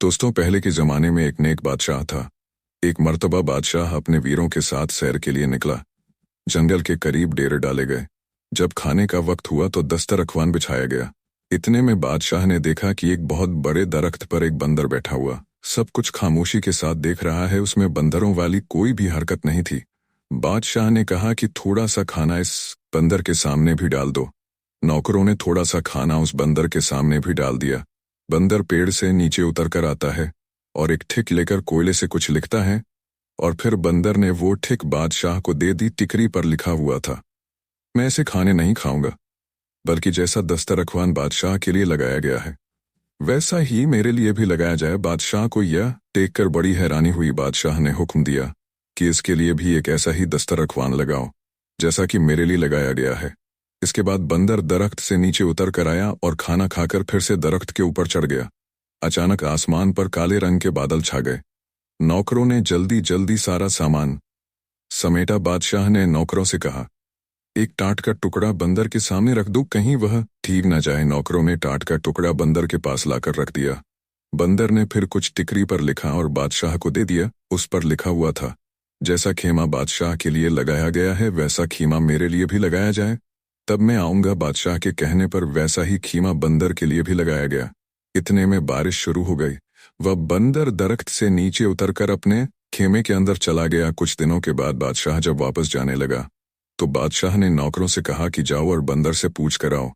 दोस्तों, पहले के ज़माने में एक नेक बादशाह था। एक मर्तबा बादशाह अपने वीरों के साथ सैर के लिए निकला। जंगल के करीब डेरे डाले गए। जब खाने का वक्त हुआ तो दस्तरख्वान बिछाया गया। इतने में बादशाह ने देखा कि एक बहुत बड़े दरख्त पर एक बंदर बैठा हुआ सब कुछ खामोशी के साथ देख रहा है। उसमें बंदरों वाली कोई भी हरकत नहीं थी। बादशाह ने कहा कि थोड़ा सा खाना इस बंदर के सामने भी डाल दो। नौकरों ने थोड़ा सा खाना उस बंदर के सामने भी डाल दिया। बंदर पेड़ से नीचे उतर कर आता है और एक ठिक लेकर कोयले से कुछ लिखता है, और फिर बंदर ने वो ठिक बादशाह को दे दी। टिकरी पर लिखा हुआ था, मैं ऐसे खाने नहीं खाऊंगा, बल्कि जैसा दस्तरख्वान बादशाह के लिए लगाया गया है वैसा ही मेरे लिए भी लगाया जाए। बादशाह को यह देखकर बड़ी हैरानी हुई। बादशाह ने हुक्म दिया कि इसके लिए भी एक ऐसा ही दस्तरख्वान लगाओ जैसा कि मेरे लिए लगाया गया है। इसके बाद बंदर दरख्त से नीचे उतर कर आया और खाना खाकर फिर से दरख्त के ऊपर चढ़ गया। अचानक आसमान पर काले रंग के बादल छा गए। नौकरों ने जल्दी जल्दी सारा सामान समेटा। बादशाह ने नौकरों से कहा, एक टाट का टुकड़ा बंदर के सामने रख दूं, कहीं वह ठीक न जाए। नौकरों ने टाट का टुकड़ा बंदर के पास लाकर रख दिया। बंदर ने फिर कुछ टिकरी पर लिखा और बादशाह को दे दिया। उस पर लिखा हुआ था, जैसा खेमा बादशाह के लिए लगाया गया है वैसा खीमा मेरे लिए भी लगाया जाए, तब मैं आऊंगा। बादशाह के कहने पर वैसा ही खीमा बंदर के लिए भी लगाया गया। इतने में बारिश शुरू हो गई। वह बंदर दरख्त से नीचे उतरकर अपने खेमे के अंदर चला गया। कुछ दिनों के बाद बादशाह जब वापस जाने लगा तो बादशाह ने नौकरों से कहा कि जाओ और बंदर से पूछ कर आओ,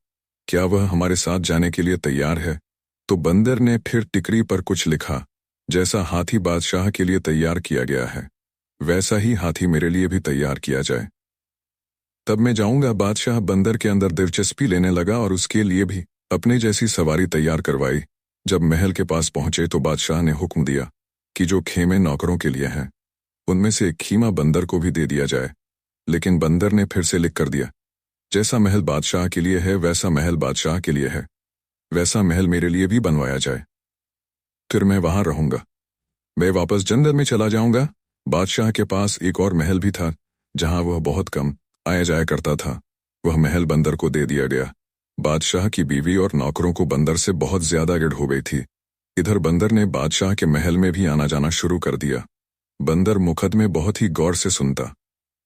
क्या वह हमारे साथ जाने के लिए तैयार है। तो बंदर ने फिर टिकरी पर कुछ लिखा, जैसा हाथी बादशाह के लिए तैयार किया गया है वैसा ही हाथी मेरे लिए भी तैयार किया जाए, तब मैं जाऊंगा। बादशाह बंदर के अंदर दिलचस्पी लेने लगा और उसके लिए भी अपने जैसी सवारी तैयार करवाई। जब महल के पास पहुंचे तो बादशाह ने हुक्म दिया कि जो खेमे नौकरों के लिए हैं उनमें से एक खीमा बंदर को भी दे दिया जाए। लेकिन बंदर ने फिर से लिख कर दिया, जैसा महल बादशाह के लिए है वैसा महल बादशाह के लिए है, वैसा महल मेरे लिए भी बनवाया जाए, फिर मैं वहां रहूंगा। मैं वापस जंगल में चला जाऊंगा। बादशाह के पास एक और महल भी था जहां वह बहुत कम आया जाया करता था। वह महल बंदर को दे दिया गया। बादशाह की बीवी और नौकरों को बंदर से बहुत ज्यादा गिड़ हो गई थी। इधर बंदर ने बादशाह के महल में भी आना जाना शुरू कर दिया। बंदर मुकदमे बहुत ही गौर से सुनता।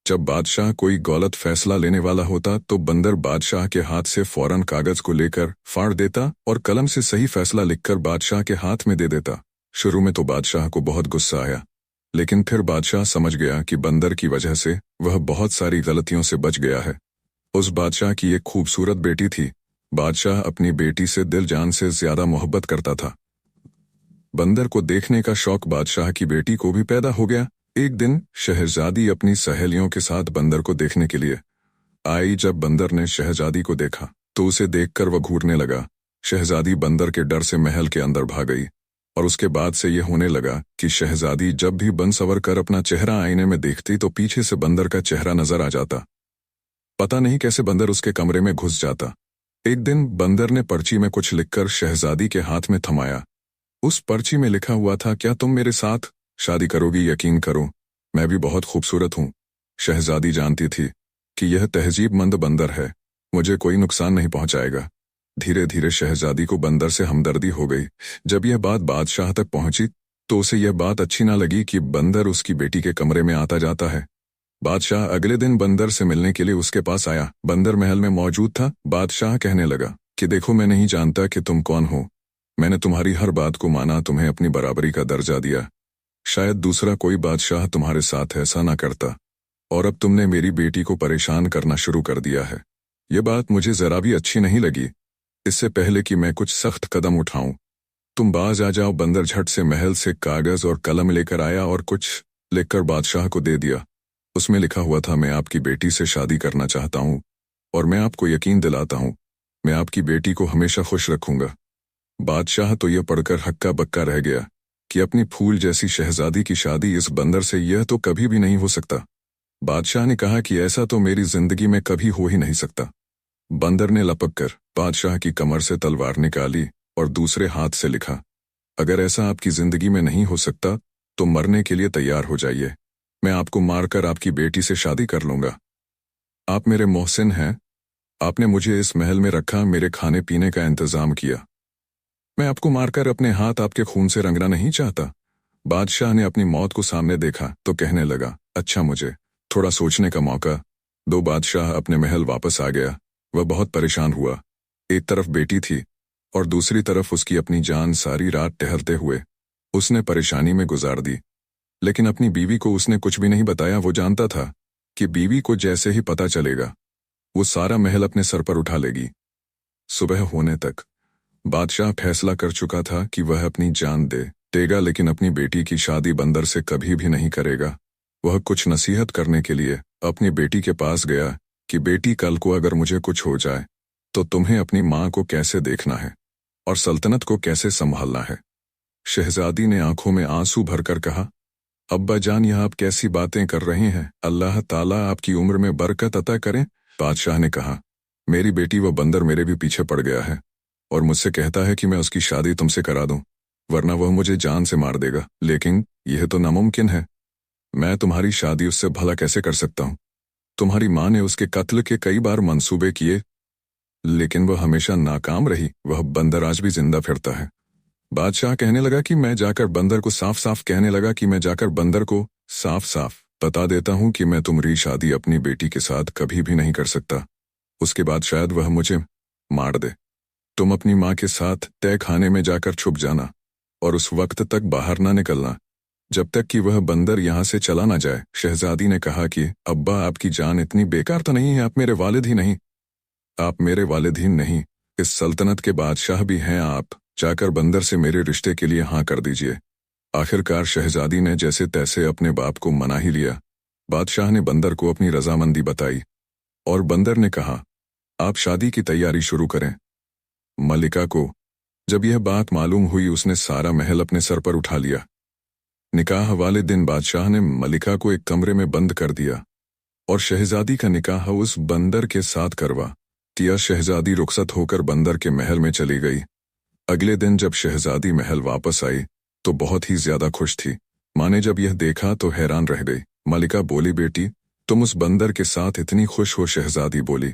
जब बादशाह कोई गलत फैसला लेने वाला होता तो बंदर बादशाह के हाथ से फौरन कागज को लेकर फाड़ देता और कलम से सही फैसला लिखकर बादशाह के हाथ में दे देता। शुरू में तो बादशाह को बहुत गुस्सा आया, लेकिन फिर बादशाह समझ गया कि बंदर की वजह से वह बहुत सारी गलतियों से बच गया है। उस बादशाह की एक खूबसूरत बेटी थी। बादशाह अपनी बेटी से दिल जान से ज्यादा मोहब्बत करता था। बंदर को देखने का शौक बादशाह की बेटी को भी पैदा हो गया। एक दिन शहजादी अपनी सहेलियों के साथ बंदर को देखने के लिए आई। जब बंदर ने शहजादी को देखा तो उसे देखकर वह घूरने लगा। शहजादी बंदर के डर से महल के अंदर भाग गई और उसके बाद से यह होने लगा कि शहजादी जब भी बन सवर कर अपना चेहरा आईने में देखती तो पीछे से बंदर का चेहरा नजर आ जाता। पता नहीं कैसे बंदर उसके कमरे में घुस जाता। एक दिन बंदर ने पर्ची में कुछ लिखकर शहजादी के हाथ में थमाया। उस पर्ची में लिखा हुआ था, क्या तुम मेरे साथ शादी करोगी? यकीन करो, मैं भी बहुत खूबसूरत हूँ। शहजादी जानती थी कि यह तहजीबमंद बंदर है, मुझे कोई नुकसान नहीं पहुंचाएगा। धीरे धीरे शहजादी को बंदर से हमदर्दी हो गई। जब यह बात बादशाह तक पहुंची तो उसे यह बात अच्छी ना लगी कि बंदर उसकी बेटी के कमरे में आता जाता है। बादशाह अगले दिन बंदर से मिलने के लिए उसके पास आया। बंदर महल में मौजूद था। बादशाह कहने लगा कि देखो, मैं नहीं जानता कि तुम कौन हो। मैंने तुम्हारी हर बात को माना, तुम्हें अपनी बराबरी का दर्जा दिया। शायद दूसरा कोई बादशाह तुम्हारे साथ ऐसा ना करता, और अब तुमने मेरी बेटी को परेशान करना शुरू कर दिया है। यह बात मुझे जरा भी अच्छी नहीं लगी। इससे पहले कि मैं कुछ सख्त कदम उठाऊं, तुम बाज आ जाओ। बंदर झट से महल से कागज और कलम लेकर आया और कुछ लिखकर बादशाह को दे दिया। उसमें लिखा हुआ था, मैं आपकी बेटी से शादी करना चाहता हूं और मैं आपको यकीन दिलाता हूं मैं आपकी बेटी को हमेशा खुश रखूंगा। बादशाह तो यह पढ़कर हक्का बक्का रह गया कि अपनी फूल जैसी शहजादी की शादी इस बंदर से यह तो कभी भी नहीं हो सकता। बादशाह ने कहा कि ऐसा तो मेरी जिंदगी में कभी हो ही नहीं सकता। बंदर ने लपक कर बादशाह की कमर से तलवार निकाली और दूसरे हाथ से लिखा, अगर ऐसा आपकी जिंदगी में नहीं हो सकता तो मरने के लिए तैयार हो जाइए। मैं आपको मारकर आपकी बेटी से शादी कर लूंगा। आप मेरे मोहसिन हैं। आपने मुझे इस महल में रखा, मेरे खाने पीने का इंतजाम किया। मैं आपको मारकर अपने हाथ आपके खून से रंगना नहीं चाहता। बादशाह ने अपनी मौत को सामने देखा तो कहने लगा, अच्छा मुझे थोड़ा सोचने का मौका दो। बादशाह अपने महल वापस आ गया। वह बहुत परेशान हुआ। एक तरफ बेटी थी और दूसरी तरफ उसकी अपनी जान। सारी रात टहलते हुए उसने परेशानी में गुजार दी, लेकिन अपनी बीवी को उसने कुछ भी नहीं बताया। वो जानता था कि बीवी को जैसे ही पता चलेगा वो सारा महल अपने सर पर उठा लेगी। सुबह होने तक बादशाह फैसला कर चुका था कि वह अपनी जान दे देगा, लेकिन अपनी बेटी की शादी बंदर से कभी भी नहीं करेगा। वह कुछ नसीहत करने के लिए अपनी बेटी के पास गया कि बेटी, कल को अगर मुझे कुछ हो जाए तो तुम्हें अपनी माँ को कैसे देखना है और सल्तनत को कैसे संभालना है। शहजादी ने आंखों में आंसू भरकर कहा, अब्बा जान, यह आप कैसी बातें कर रहे हैं? अल्लाह ताला आपकी उम्र में बरकत अता करें। बादशाह ने कहा, मेरी बेटी वो बंदर मेरे भी पीछे पड़ गया है और मुझसे कहता है कि मैं उसकी शादी तुमसे करा दूं, वरना वह मुझे जान से मार देगा। लेकिन यह तो नामुमकिन है। मैं तुम्हारी शादी उससे भला कैसे कर सकता हूं? तुम्हारी माँ ने उसके कत्ल के कई बार मंसूबे किए, लेकिन वह हमेशा नाकाम रही। वह बंदर आज भी जिंदा फिरता है। बादशाह कहने लगा कि मैं जाकर बंदर को साफ साफ बता देता हूं कि मैं तुम्हारी शादी अपनी बेटी के साथ कभी भी नहीं कर सकता। उसके बाद शायद वह मुझे मार दे। तुम अपनी माँ के साथ तय खाने में जाकर छुप जाना और उस वक्त तक बाहर ना निकलना जब तक कि वह बंदर यहाँ से चला ना जाए। शहजादी ने कहा कि अब्बा, आपकी जान इतनी बेकार तो नहीं है। आप मेरे वालिद ही नहीं, इस सल्तनत के बादशाह भी हैं आप। जाकर बंदर से मेरे रिश्ते के लिए हाँ कर दीजिए। आखिरकार शहजादी ने जैसे तैसे अपने बाप को मना ही लिया। बादशाह ने बंदर को अपनी रजामंदी बताई और बंदर ने कहा, आप शादी की तैयारी शुरू करें। मलिका को जब यह बात मालूम हुई उसने सारा महल अपने सर पर उठा लिया। निकाह वाले दिन बादशाह ने मलिका को एक कमरे में बंद कर दिया और शहजादी का निकाह उस बंदर के साथ करवा दिया। शहजादी रुखसत होकर बंदर के महल में चली गई। अगले दिन जब शहजादी महल वापस आई तो बहुत ही ज्यादा खुश थी। माँ ने जब यह देखा तो हैरान रह गई। मलिका बोली, बेटी, तुम उस बंदर के साथ इतनी खुश हो? शहजादी बोली,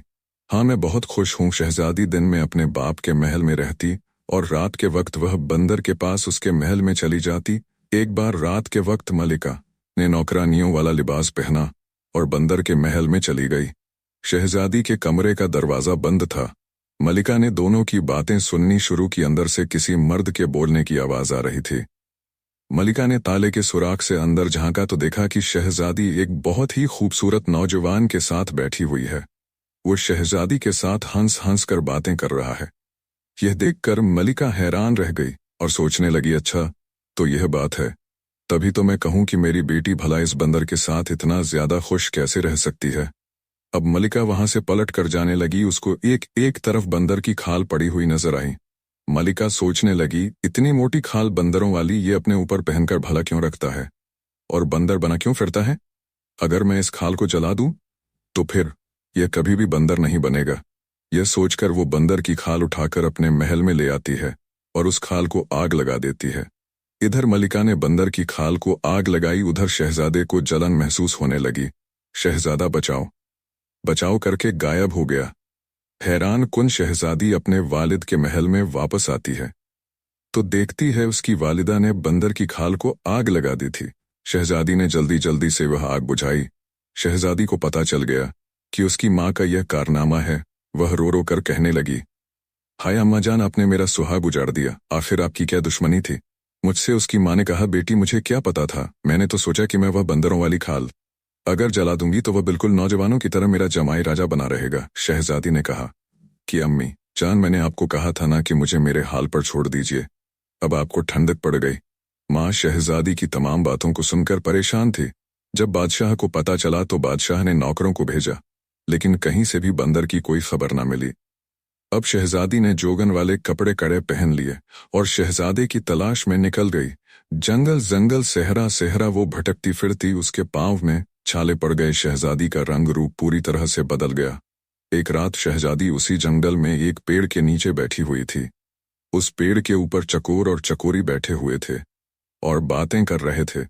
हाँ, मैं बहुत खुश हूँ। शहजादी दिन में अपने बाप के महल में रहती और रात के वक्त वह बंदर के पास उसके महल में चली जाती। एक बार रात के वक्त मलिका ने नौकरानियों वाला लिबास पहना और बंदर के महल में चली गई। शहजादी के कमरे का दरवाजा बंद था। मलिका ने दोनों की बातें सुननी शुरू की। अंदर से किसी मर्द के बोलने की आवाज आ रही थी। मलिका ने ताले के सुराख से अंदर झांका तो देखा कि शहजादी एक बहुत ही खूबसूरत नौजवान के साथ बैठी हुई है। वो शहजादी के साथ हंस हंस कर बातें कर रहा है। यह देखकर मलिका हैरान रह गई और सोचने लगी, अच्छा तो यह बात है। तभी तो मैं कहूं कि मेरी बेटी भला इस बंदर के साथ इतना ज्यादा खुश कैसे रह सकती है। अब मलिका वहां से पलट कर जाने लगी। उसको एक तरफ बंदर की खाल पड़ी हुई नजर आई। मलिका सोचने लगी, इतनी मोटी खाल बंदरों वाली ये अपने ऊपर पहनकर भला क्यों रखता है और बंदर बना क्यों फिरता है? अगर मैं इस खाल को जला दूं तो फिर यह कभी भी बंदर नहीं बनेगा। यह सोचकर वो बंदर की खाल उठाकर अपने महल में ले आती है और उस खाल को आग लगा देती है। इधर मलिका ने बंदर की खाल को आग लगाई, उधर शहजादे को जलन महसूस होने लगी। शहजादा बचाओ बचाओ करके गायब हो गया। हैरान कुन शहजादी अपने वालिद के महल में वापस आती है तो देखती है उसकी वालिदा ने बंदर की खाल को आग लगा दी थी। शहजादी ने जल्दी जल्दी से वह आग बुझाई। शहजादी को पता चल गया कि उसकी माँ का यह कारनामा है। वह रो रो कर कहने लगी, हाय अम्मा जान, आपने मेरा सुहाग उजाड़ दिया। आखिर आपकी क्या दुश्मनी थी मुझसे? उसकी माँ ने कहा, बेटी, मुझे क्या पता था। मैंने तो सोचा कि मैं वह बंदरों वाली खाल अगर जला दूंगी तो वह बिल्कुल नौजवानों की तरह मेरा जमाई राजा बना रहेगा। शहजादी ने कहा कि अम्मी जान, मैंने आपको कहा था ना कि मुझे मेरे हाल पर छोड़ दीजिए। अब आपको ठंडक पड़ गई। माँ शहजादी की तमाम बातों को सुनकर परेशान थी। जब बादशाह को पता चला तो बादशाह ने नौकरों को भेजा, लेकिन कहीं से भी बंदर की कोई खबर ना मिली। अब शहजादी ने जोगन वाले कपड़े कड़े पहन लिए और शहजादे की तलाश में निकल गई। जंगल जंगल, सहरा सहरा वो भटकती फिरती। उसके पांव में छाले पड़ गए। शहजादी का रंग रूप पूरी तरह से बदल गया। एक रात शहजादी उसी जंगल में एक पेड़ के नीचे बैठी हुई थी। उस पेड़ के ऊपर चकोर और चकोरी बैठे हुए थे और बातें कर रहे थे।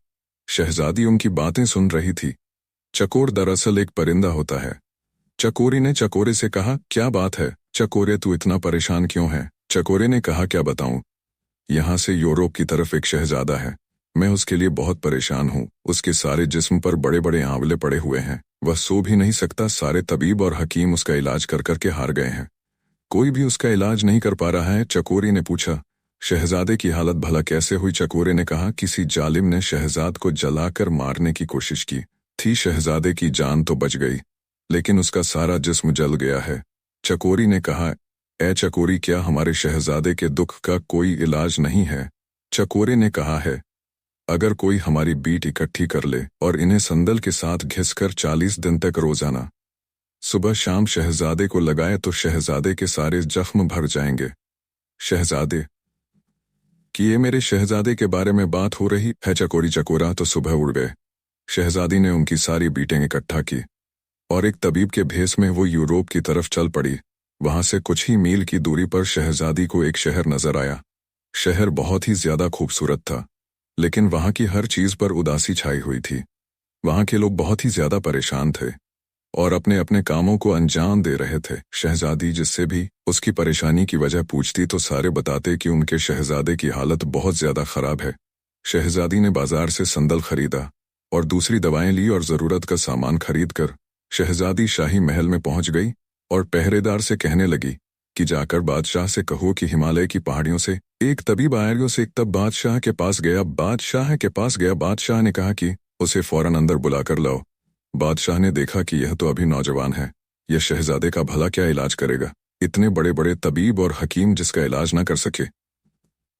शहजादी उनकी बातें सुन रही थी। चकोर दरअसल एक परिंदा होता है। चकोरी ने चकोरे से कहा, क्या बात है चकोरे, तू इतना परेशान क्यों है? चकोरे ने कहा, क्या बताऊं, यहाँ से यूरोप की तरफ एक शहजादा है। मैं उसके लिए बहुत परेशान हूँ। उसके सारे जिस्म पर बड़े बड़े आंवले पड़े हुए हैं। वह सो भी नहीं सकता। सारे तबीब और हकीम उसका इलाज कर कर के हार गए हैं। कोई भी उसका इलाज नहीं कर पा रहा है। चकोरी ने पूछा, शहजादे की हालत भला कैसे हुई? चकोरे ने कहा, किसी जालिम ने शहजाद को जलाकर मारने की कोशिश की थी। शहजादे की जान तो बच गई, लेकिन उसका सारा जिस्म जल गया है। चकोरी ने कहा, ए चकोरी, क्या हमारे शहजादे के दुख का कोई इलाज नहीं है? चकोरे ने कहा है, अगर कोई हमारी बीट इकट्ठी कर ले और इन्हें संदल के साथ घिसकर 40 दिन तक रोजाना सुबह शाम शहजादे को लगाए तो शहजादे के सारे जख्म भर जाएंगे। शहजादे कि ये मेरे शहजादे के बारे में बात हो रही है? चकोरी चकोरा तो सुबह उड़ गए। शहजादी ने उनकी सारी बीटें इकट्ठा की और एक तबीब के भेस में वो यूरोप की तरफ चल पड़ी। वहां से कुछ ही मील की दूरी पर शहजादी को एक शहर नजर आया। शहर बहुत ही ज्यादा खूबसूरत था, लेकिन वहां की हर चीज पर उदासी छाई हुई थी। वहां के लोग बहुत ही ज्यादा परेशान थे और अपने अपने कामों को अंजाम दे रहे थे। शहजादी जिससे भी उसकी परेशानी की वजह पूछती तो सारे बताते कि उनके शहजादे की हालत बहुत ज्यादा खराब है। शहजादी ने बाजार से संदल खरीदा और दूसरी दवाएं ली और जरूरत का सामान खरीद कर शहजादी शाही महल में पहुंच गई और पहरेदार से कहने लगी कि जाकर बादशाह से कहो कि हिमालय की पहाड़ियों से एक तबीब आएगा। से एक तब बादशाह के पास गया। बादशाह ने कहा कि उसे फौरन अंदर बुलाकर लाओ। बादशाह ने देखा कि यह तो अभी नौजवान है, यह शहजादे का भला क्या इलाज करेगा? इतने बड़े बड़े तबीब और हकीम जिसका इलाज ना कर सके।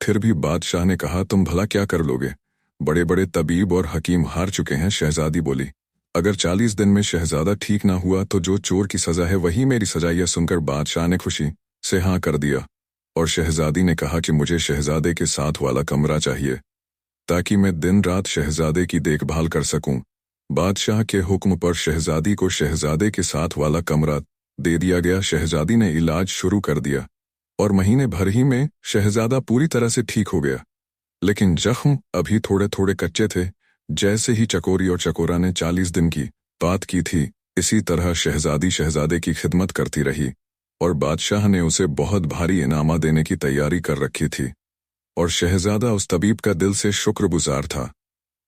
फिर भी बादशाह ने कहा, तुम भला क्या कर लोगे? बड़े बड़े तबीब और हकीम हार चुके हैं। शहजादी बोली, अगर 40 दिन में शहजादा ठीक ना हुआ तो जो चोर की सजा है वही मेरी सजा। यह सुनकर बादशाह ने खुशी से हाँ कर दिया और शहजादी ने कहा कि मुझे शहजादे के साथ वाला कमरा चाहिए ताकि मैं दिन रात शहजादे की देखभाल कर सकूं। बादशाह के हुक्म पर शहजादी को शहजादे के साथ वाला कमरा दे दिया गया। शहजादी ने इलाज शुरू कर दिया और महीने भर ही में शहजादा पूरी तरह से ठीक हो गया, लेकिन जख्म अभी थोड़े थोड़े कच्चे थे। जैसे ही चकोरी और चकोरा ने 40 दिन की बात की थी, इसी तरह शहजादी शहजादे की खिदमत करती रही और बादशाह ने उसे बहुत भारी इनामा देने की तैयारी कर रखी थी और शहजादा उस तबीब का दिल से शुक्रगुजार था।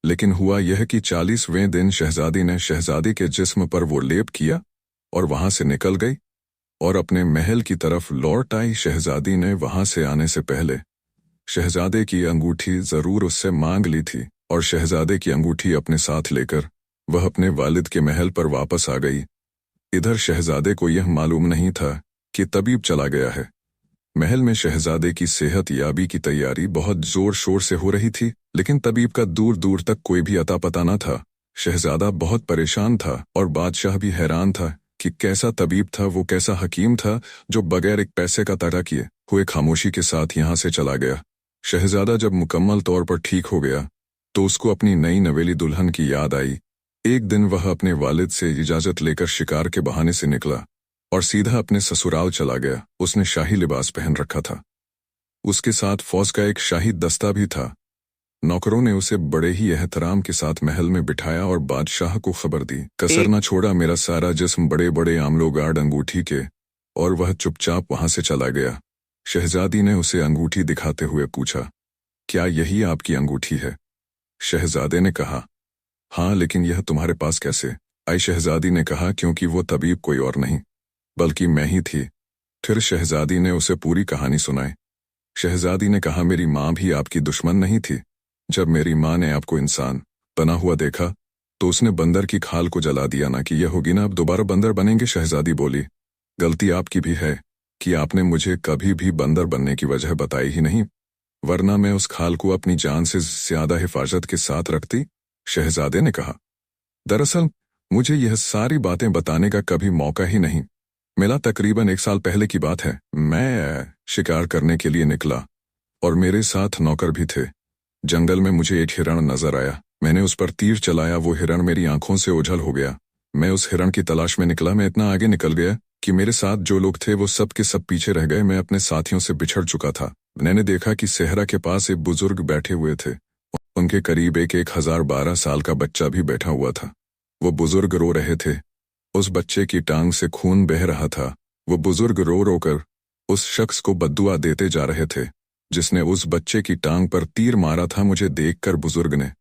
लेकिन हुआ यह कि 40वें दिन शहजादी ने शहजादी के जिस्म पर वो लेप किया और वहां से निकल गई और अपने महल की तरफ लौट आई। शहजादी ने वहां से आने से पहले शहजादे की अंगूठी जरूर उससे मांग ली थी और शहजादे की अंगूठी अपने साथ लेकर वह अपने वालिद के महल पर वापस आ गई। इधर शहजादे को यह मालूम नहीं था कि तबीब चला गया है। महल में शहजादे की सेहत याबी की तैयारी बहुत जोर शोर से हो रही थी, लेकिन तबीब का दूर दूर तक कोई भी अता पता न था। शहजादा बहुत परेशान था और बादशाह भी हैरान था कि कैसा तबीब था वो, कैसा हकीम था जो बगैर एक पैसे का तड़ा किए हुए खामोशी के साथ यहाँ से चला गया। शहजादा जब मुकम्मल तौर पर ठीक हो गया तो उसको अपनी नई नवेली दुल्हन की याद आई। एक दिन वह अपने वालिद से इजाजत लेकर शिकार के बहाने से निकला और सीधा अपने ससुराल चला गया। उसने शाही लिबास पहन रखा था। उसके साथ फौज का एक शाही दस्ता भी था। नौकरों ने उसे बड़े ही एहतराम के साथ महल में बिठाया और बादशाह को खबर दी। कसर न छोड़ा मेरा सारा जिस्म बड़े बड़े आमलो गार्ड अंगूठी के, और वह चुपचाप वहां से चला गया। शहजादी ने उसे अंगूठी दिखाते हुए पूछा, क्या यही आपकी अंगूठी है? शहजादे ने कहा, हाँ, लेकिन यह तुम्हारे पास कैसे आई? शहजादी ने कहा, क्योंकि वो तबीब कोई और नहीं बल्कि मैं ही थी। फिर शहजादी ने उसे पूरी कहानी सुनाई। शहजादी ने कहा, मेरी माँ भी आपकी दुश्मन नहीं थी। जब मेरी माँ ने आपको इंसान बना हुआ देखा तो उसने बंदर की खाल को जला दिया ना कि यह होगी ना, अब दोबारा बंदर बनेंगे? शहजादी बोली, गलती आपकी भी है कि आपने मुझे कभी भी बंदर बनने की वजह बताई ही नहीं, वरना मैं उस खाल को अपनी जान से ज्यादा हिफाजत के साथ रखती। शहजादे ने कहा, दरअसल मुझे यह सारी बातें बताने का कभी मौका ही नहीं मिला। तकरीबन 1 साल पहले की बात है। मैं शिकार करने के लिए निकला और मेरे साथ नौकर भी थे। जंगल में मुझे एक हिरण नजर आया। मैंने उस पर तीर चलाया। वो हिरण मेरी आंखों से ओझल हो गया। मैं उस हिरण की तलाश में निकला। मैं इतना आगे निकल गया कि मेरे साथ जो लोग थे वो सब के सब पीछे रह गए। मैं अपने साथियों से बिछड़ चुका था। मैंने देखा कि सेहरा के पास एक बुजुर्ग बैठे हुए थे। उनके करीब एक 1012 साल का बच्चा भी बैठा हुआ था। वो बुजुर्ग रो रहे थे। उस बच्चे की टांग से खून बह रहा था। वो बुजुर्ग रो रो कर उस शख्स को बद्दुआ देते जा रहे थे जिसने उस बच्चे की टांग पर तीर मारा था। मुझे देखकर बुजुर्ग ने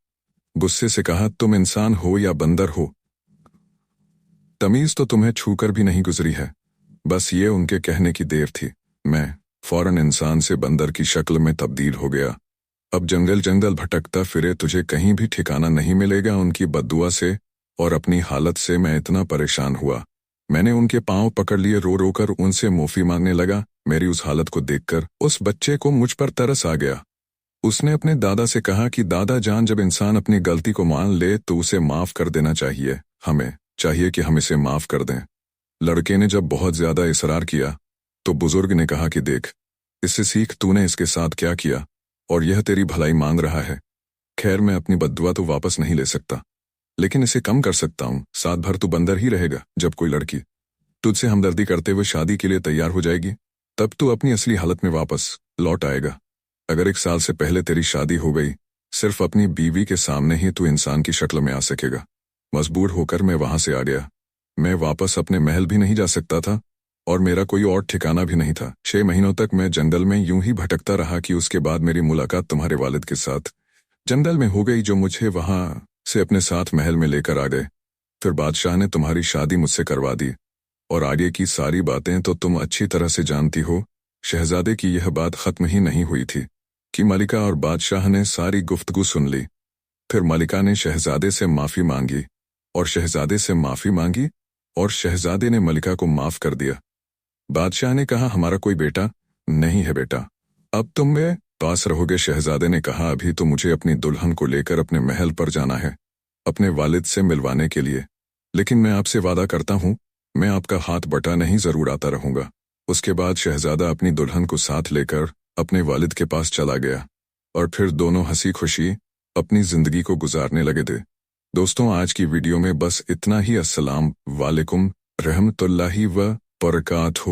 गुस्से से कहा, तुम इंसान हो या बंदर हो, तमीज तो तुम्हें छूकर भी नहीं गुजरी है। बस ये उनके कहने की देर थी। मैं फौरन इंसान से बंदर की शक्ल में तब्दील हो गया। अब जंगल जंगल भटकता फिरे, तुझे कहीं भी ठिकाना नहीं मिलेगा। उनकी बद्दुआ से और अपनी हालत से मैं इतना परेशान हुआ, मैंने उनके पांव पकड़ लिए, रो रो कर उनसे माफी मांगने लगा। मेरी उस हालत को देखकर उस बच्चे को मुझ पर तरस आ गया। उसने अपने दादा से कहा कि दादा जान, जब इंसान अपनी गलती को मान ले तो उसे माफ कर देना चाहिए। हमें चाहिए कि हम इसे माफ कर दें। लड़के ने जब बहुत ज्यादा इसरार किया तो बुजुर्ग ने कहा कि देख, इससे सीख, तूने इसके साथ क्या किया और यह तेरी भलाई मांग रहा है। खैर, मैं अपनी बद्दुआ तो वापस नहीं ले सकता, लेकिन इसे कम कर सकता हूँ। सात भर तू बंदर ही रहेगा। जब कोई लड़की तुझसे हमदर्दी करते हुए शादी के लिए तैयार हो जाएगी, तब तू अपनी असली हालत में वापस लौट आएगा। अगर 1 साल से पहले तेरी शादी हो गई, सिर्फ अपनी बीवी के सामने ही तू इंसान की शक्ल में आ सकेगा। मजबूर होकर मैं वहां से आ गया। मैं वापस अपने महल भी नहीं जा सकता था और मेरा कोई और ठिकाना भी नहीं था। 6 महीनों तक मैं जंगल में यूं ही भटकता रहा कि उसके बाद मेरी मुलाकात तुम्हारे वालिद के साथ जंगल में हो गई, जो मुझे वहां से अपने साथ महल में लेकर आ गए। फिर बादशाह ने तुम्हारी शादी मुझसे करवा दी और आगे की सारी बातें तो तुम अच्छी तरह से जानती हो। शहजादे की यह बात खत्म ही नहीं हुई थी कि मलिका और बादशाह ने सारी गुफ्तगू सुन ली। फिर मलिका ने शहजादे से माफी मांगी और शहजादे से माफी मांगी और शहजादे ने मलिका को माफ कर दिया। बादशाह ने कहा, हमारा कोई बेटा नहीं है बेटा, अब तुम मेरे पास रहोगे। शहजादे ने कहा, अभी तो मुझे अपनी दुल्हन को लेकर अपने महल पर जाना है, अपने वालिद से मिलवाने के लिए, लेकिन मैं आपसे वादा करता हूँ मैं आपका हाथ बटा नहीं जरूर आता रहूंगा। उसके बाद शहजादा अपनी दुल्हन को साथ लेकर अपने वालिद के पास चला गया और फिर दोनों हंसी खुशी अपनी जिंदगी को गुजारने लगे थे। दोस्तों, आज की वीडियो में बस इतना ही। अस्सलाम वालेकुम रहमतुल्लाहि व बरकातहू।